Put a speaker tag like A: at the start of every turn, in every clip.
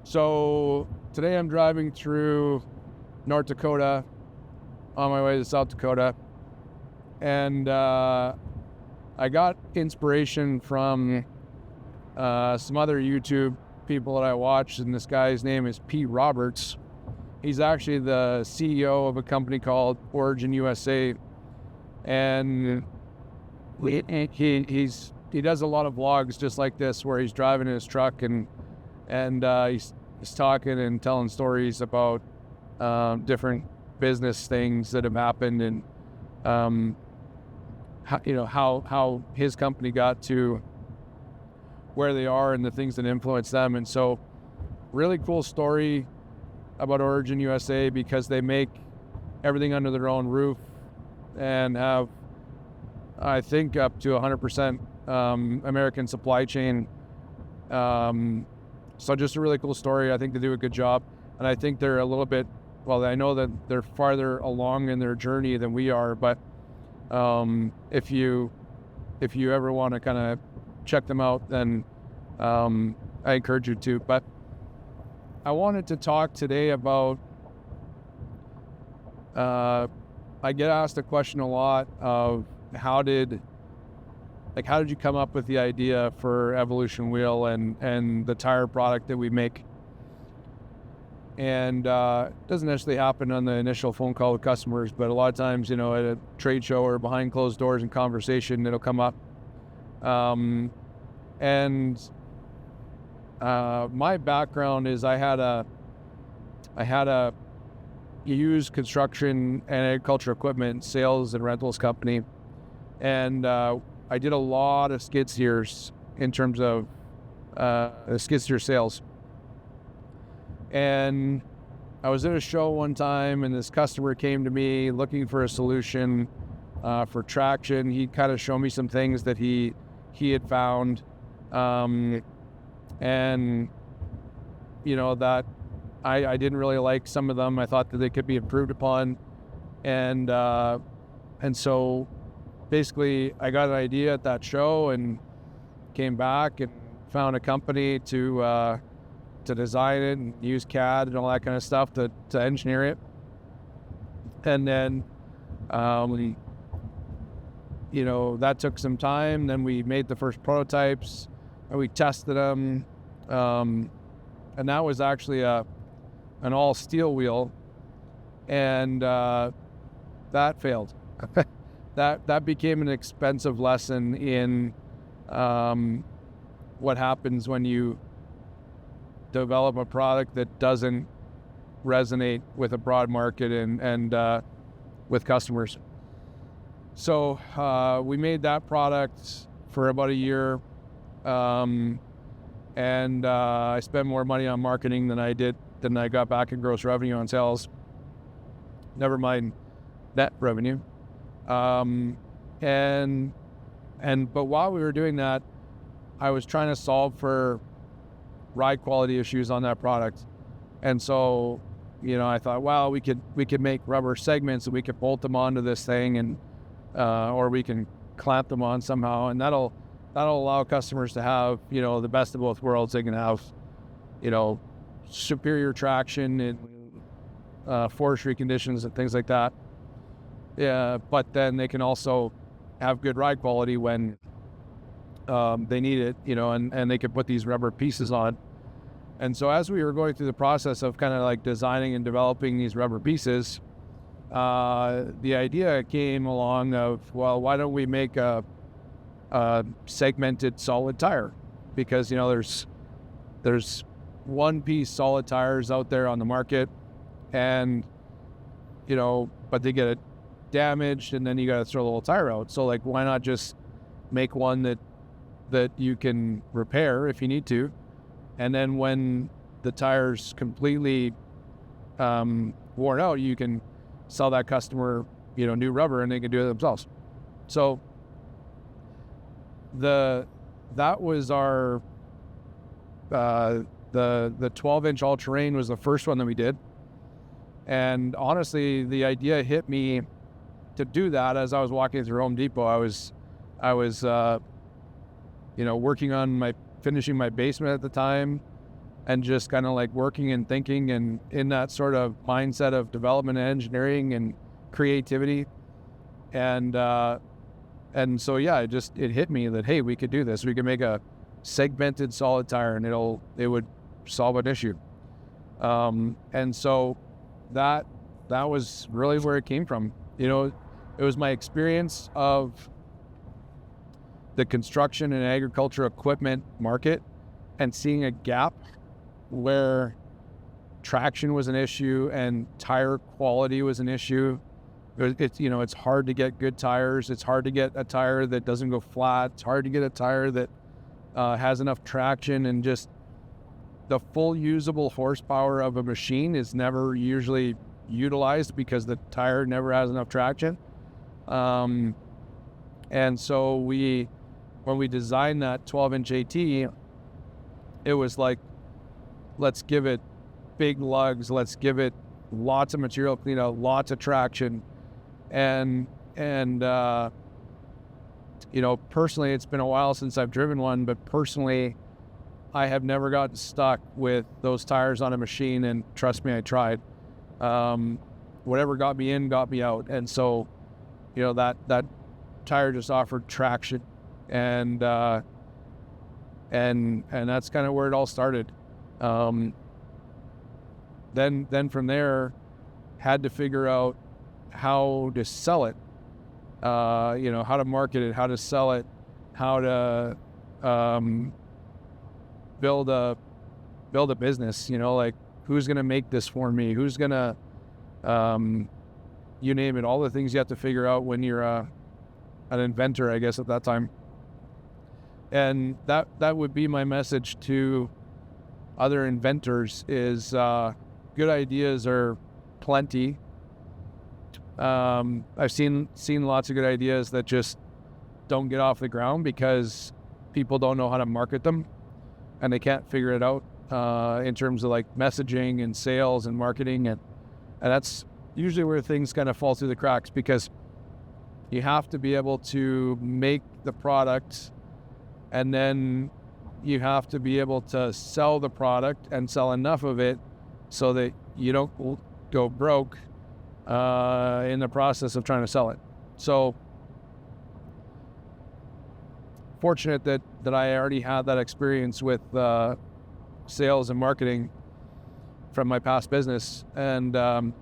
A: So today I'm driving through North Dakota on my way to South Dakota, and I got inspiration from some other YouTube people that I watched, and this guy's name is Pete Roberts. He's actually the CEO of a company called Origin USA, and he does a lot of vlogs just like this, where he's driving in his truck and he's talking and telling stories about different business things that have happened, and how his company got to where they are and the things that influence them. And so, really cool story about Origin USA, because they make everything under their own roof and have, I think, up to 100% American supply chain. So just a really cool story. I think they do a good job, and I think they're a little bit, well, I know that they're farther along in their journey than we are, but if you ever want to kind of check them out, then I encourage you to. But I wanted to talk today about, I get asked a question a lot of how did you come up with the idea for Evolution Wheel and the tire product that we make? And it doesn't necessarily happen on the initial phone call with customers, but a lot of times, at a trade show or behind closed doors in conversation, it'll come up. My background is I had a used construction and agriculture equipment sales and rentals company, and I did a lot of skid steers in terms of skid steer sales. And I was at a show one time, and this customer came to me looking for a solution for traction. He kind of showed me some things that he had found, and that I didn't really like some of them. I thought that they could be improved upon, and so basically I got an idea at that show and came back and found a company to design it and use CAD and all that kind of stuff to engineer it. And then, that took some time. Then we made the first prototypes and we tested them. And that was actually an all steel wheel, and that failed. That became an expensive lesson in what happens when you develop a product that doesn't resonate with a broad market and with customers. So we made that product for about a year, and I spent more money on marketing than I got back in gross revenue on sales. Never mind net revenue. But while we were doing that, I was trying to solve for ride quality issues on that product. And so, I thought, well, we could make rubber segments and we could bolt them onto this thing, and or we can clamp them on somehow, and that'll allow customers to have, the best of both worlds. They can have, superior traction in forestry conditions and things like that. Yeah, but then they can also have good ride quality when they need it, and they could put these rubber pieces on. And so as we were going through the process of kind of like designing and developing these rubber pieces, the idea came along of, well, why don't we make a segmented solid tire? Because, there's one piece solid tires out there on the market, and, but they get damaged and then you got to throw the whole tire out. So like, why not just make one that you can repair if you need to, and then when the tire's completely worn out, you can sell that customer new rubber, and they can do it themselves. So that was our the 12-inch all-terrain was the first one that we did. And honestly, the idea hit me to do that as I was walking through Home Depot. I was working on finishing my basement at the time, and just kind of like working and thinking and in that sort of mindset of development and engineering and creativity. And so, yeah, it hit me that, hey, we could do this. We could make a segmented solid tire and it would solve an issue. And so that was really where it came from. You know, it was my experience of the construction and agriculture equipment market and seeing a gap where traction was an issue and tire quality was an issue. It's hard to get good tires. It's hard to get a tire that doesn't go flat. It's hard to get a tire that has enough traction, and just the full usable horsepower of a machine is never usually utilized because the tire never has enough traction. And so when we designed that 12-inch AT, it was like, let's give it big lugs, let's give it lots of material cleanout, lots of traction. And personally, it's been a while since I've driven one, but personally, I have never gotten stuck with those tires on a machine, and trust me, I tried. Whatever got me in, got me out. And so, that tire just offered traction, and that's kind of where it all started. Then from there, had to figure out how to sell it, how to market it, how to sell it, how to build a business, like who's going to make this for me? Who's going to, you name it, all the things you have to figure out when you're an inventor, I guess, at that time. And that would be my message to other inventors is good ideas are plenty. I've seen lots of good ideas that just don't get off the ground because people don't know how to market them, and they can't figure it out in terms of like messaging and sales and marketing, and that's usually where things kind of fall through the cracks, because you have to be able to make the product, and then you have to be able to sell the product and sell enough of it so that you don't go broke in the process of trying to sell it. So fortunate that I already had that experience with sales and marketing from my past business, and that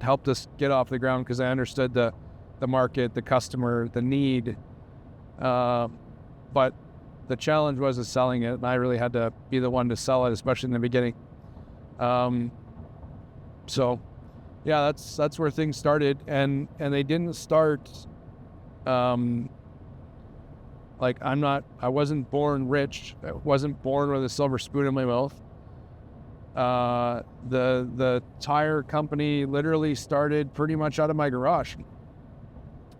A: helped us get off the ground because I understood the market, the customer, the need. But the challenge was selling it, and I really had to be the one to sell it, especially in the beginning. So yeah, that's where things started, and they didn't start I wasn't born rich. I wasn't born with a silver spoon in my mouth. The tire company literally started pretty much out of my garage.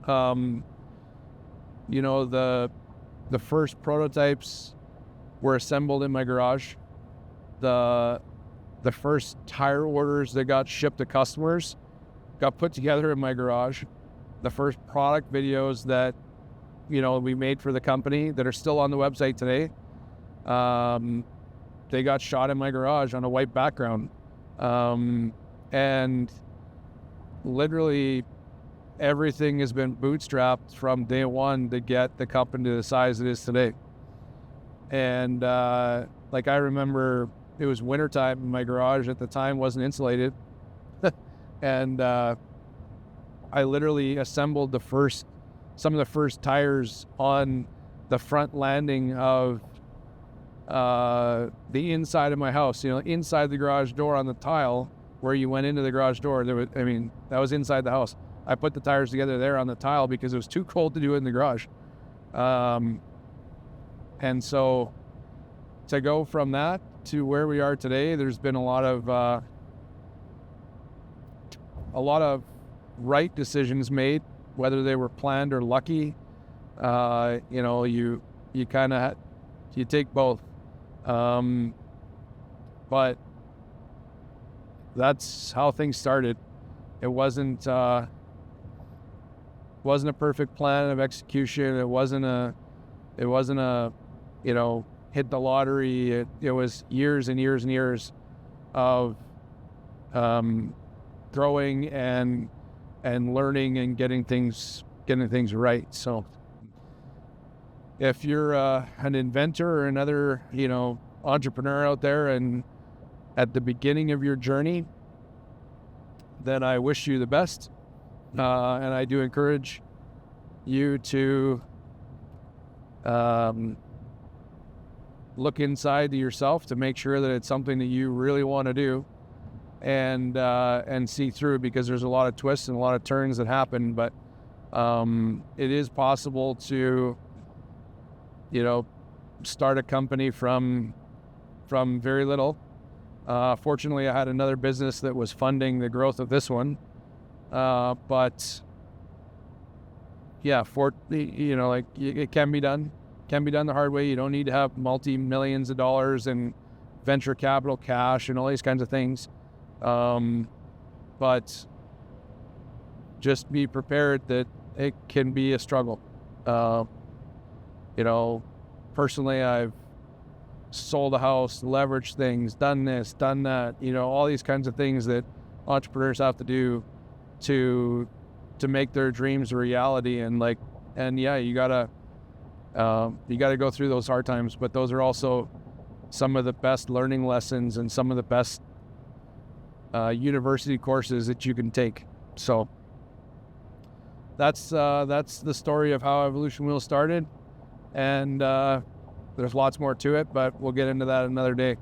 A: The first prototypes were assembled in my garage. The first tire orders that got shipped to customers got put together in my garage. The first product videos that, we made for the company that are still on the website today, they got shot in my garage on a white background. And literally everything has been bootstrapped from day one to get the company to the size it is today. And I remember it was wintertime, and my garage at the time wasn't insulated. And I literally assembled some of the first tires on the front landing of the inside of my house. Inside the garage door on the tile where you went into the garage door. That was inside the house. I put the tires together there on the tile because it was too cold to do it in the garage. And so to go from that to where we are today, there's been a lot of right decisions made, whether they were planned or lucky. You kind of you take both. But that's how things started. It wasn't a perfect plan of execution. It wasn't a hit the lottery. It was years and years and years of growing and learning and getting things right. So if you're an inventor or another, entrepreneur out there and at the beginning of your journey, then I wish you the best. And I do encourage you to look inside to yourself to make sure that it's something that you really want to do, and see through, because there's a lot of twists and a lot of turns that happen. But it is possible to, start a company from very little. Fortunately, I had another business that was funding the growth of this one. But yeah, it can be done. Can be done the hard way. You don't need to have multi-millions of dollars in venture capital cash and all these kinds of things. But just be prepared that it can be a struggle. Personally, I've sold a house, leveraged things, done this, done that, all these kinds of things that entrepreneurs have to do to make their dreams a reality. And yeah, you gotta go through those hard times, but those are also some of the best learning lessons and some of the best university courses that you can take. So that's the story of how Evolution Wheel started, and there's lots more to it, but we'll get into that another day.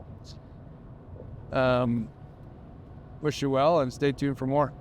A: Wish you well, and stay tuned for more.